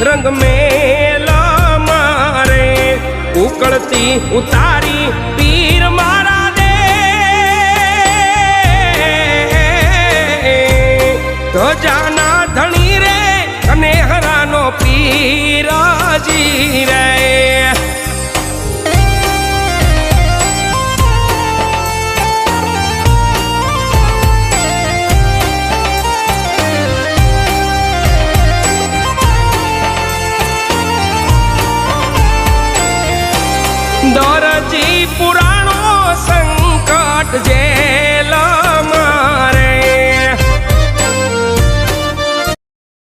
रंग मेला मारे उकड़ती उतारी पीर मारा दे तो जाना धनी रे कने हरानो पीराजी रे दौरजी पुराणो संकट जे